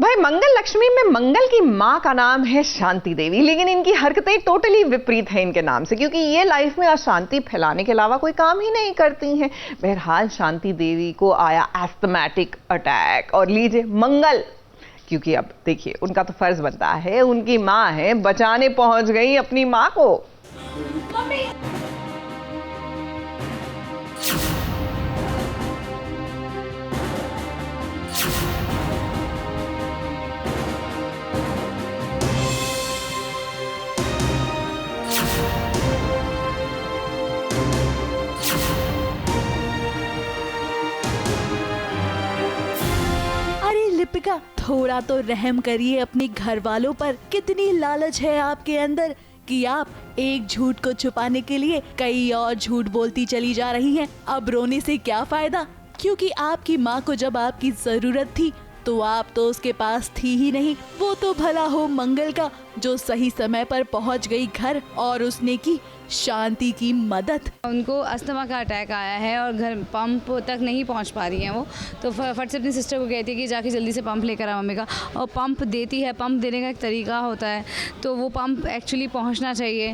भाई मंगल लक्ष्मी में मंगल की माँ का नाम है शांति देवी, लेकिन इनकी हरकतें टोटली विपरीत हैं इनके नाम से, क्योंकि ये लाइफ में अशांति फैलाने के अलावा कोई काम ही नहीं करती हैं। बहरहाल शांति देवी को आया एस्थमेटिक अटैक, और लीजिए मंगल, क्योंकि अब देखिए उनका तो फर्ज बनता है, उनकी माँ है, बचाने पहुंच गई अपनी माँ को। लिपिका, थोड़ा तो रहम करिए अपने घर वालों पर। कितनी लालच है आपके अंदर कि आप एक झूठ को छुपाने के लिए कई और झूठ बोलती चली जा रही हैं। अब रोने से क्या फायदा, क्योंकि आपकी माँ को जब आपकी जरूरत थी तो आप तो उसके पास थी ही नहीं। वो तो भला हो मंगल का, जो सही समय पर पहुंच गई घर और उसने की शांति की मदद। उनको अस्थमा का अटैक आया है और घर पंप तक नहीं पहुंच पा रही हैं वो, तो फट से अपनी सिस्टर को कहती है कि जाके जल्दी से पंप लेकर आ मम्मी का, और पंप देती है। पंप देने का एक तरीका होता है, तो वो पंप एक्चुअली पहुंचना चाहिए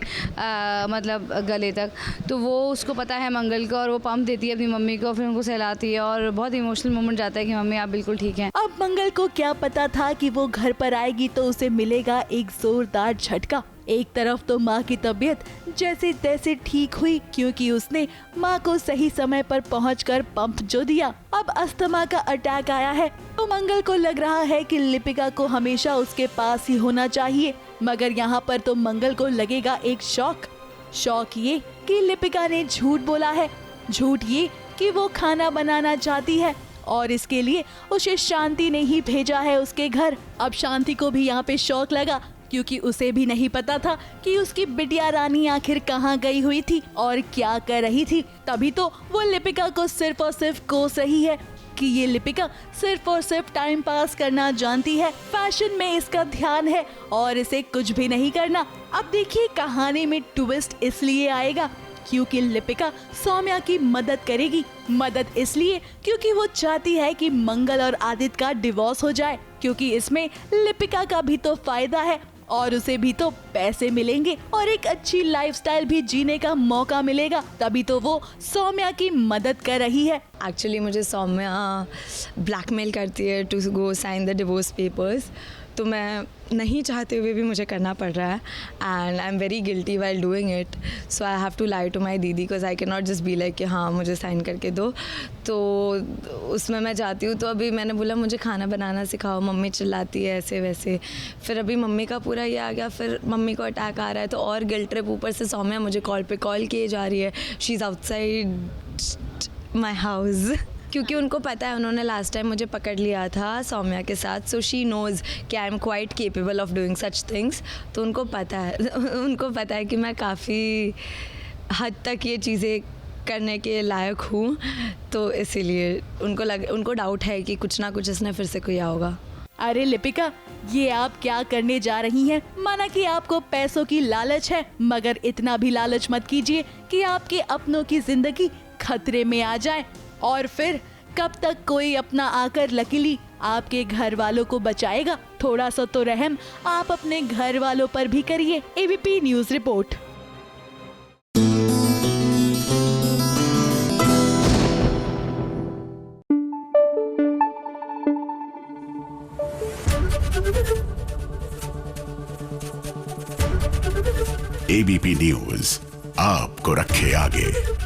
मतलब गले तक, तो वो उसको पता है मंगल को, और वो पंप देती है अपनी मम्मी को, फिर उनको सहलाती है और बहुत इमोशनल मोमेंट जाता है कि मम्मी आप बिल्कुल ठीक हैं। अब मंगल को क्या पता था कि वो घर पर आएगी तो उसे मिलेगा एक जोरदार झटका। एक तरफ तो माँ की तबीयत जैसे तैसे ठीक हुई, क्योंकि उसने माँ को सही समय पर पहुंचकर पंप जो दिया। अब अस्थमा का अटैक आया है तो मंगल को लग रहा है कि लिपिका को हमेशा उसके पास ही होना चाहिए, मगर यहाँ पर तो मंगल को लगेगा एक शौक ये कि लिपिका ने झूठ बोला है, झूठ ये कि वो खाना बनाना चाहती है और इसके लिए उसे शांति ने ही भेजा है उसके घर। अब शांति को भी यहाँ पे शौक लगा, क्योंकि उसे भी नहीं पता था कि उसकी बिटिया रानी आखिर कहाँ गई हुई थी और क्या कर रही थी। तभी तो वो लिपिका को सिर्फ और सिर्फ कोस रही है कि ये लिपिका सिर्फ और सिर्फ टाइम पास करना जानती है, फैशन में इसका ध्यान है और इसे कुछ भी नहीं करना। अब देखिए कहानी में ट्विस्ट इसलिए आएगा क्योंकि लिपिका सौम्या की मदद करेगी। मदद इसलिए क्योंकि वो चाहती है कि मंगल और आदित्य का डिवोर्स हो जाए, क्योंकि इसमें लिपिका का भी तो फायदा है और उसे भी तो पैसे मिलेंगे और एक अच्छी लाइफस्टाइल भी जीने का मौका मिलेगा। तभी तो वो सौम्या की मदद कर रही है। एक्चुअली मुझे सौम्या ब्लैकमेल करती है to go sign the divorce papers, तो मैं नहीं चाहते हुए भी मुझे करना पड़ रहा है, and I am very guilty while doing it. So I have to lie to my didi, because I can not just be like कि हाँ मुझे साइन करके दो। तो उसमें मैं जाती हूँ, तो अभी मैंने बोला मुझे खाना बनाना सिखाओ, मम्मी चिल्लाती है ऐसे वैसे। फिर अभी मम्मी का पूरा ये आ गया, फिर मम्मी को अटैक आ रहा है, तो और गिल्ट ट्रिप ऊपर से सौम्या मुझे कॉल पे कॉल किए जा रही है। She is outside my house, क्योंकि उनको पता है, उन्होंने लास्ट टाइम मुझे पकड़ लिया था सौम्या के साथ, सो शी नोज़ कि I am quite capable of doing such things. तो उनको पता है कि मैं काफ़ी हद तक ये चीज़ें करने के लायक हूँ, तो इसीलिए उनको डाउट है कि कुछ ना कुछ इसने फिर से किया होगा। अरे लिपिका, ये आप क्या करने जा रही हैं? माना कि आपको पैसों की लालच है, मगर इतना भी लालच मत कीजिए कि आपके अपनों की जिंदगी खतरे में आ जाए, और फिर कब तक कोई अपना आकर लकीली आपके घर वालों को बचाएगा। थोड़ा सा तो रहम आप अपने घर वालों पर भी करिए। ABP news report. ABP news आपको रखे आगे।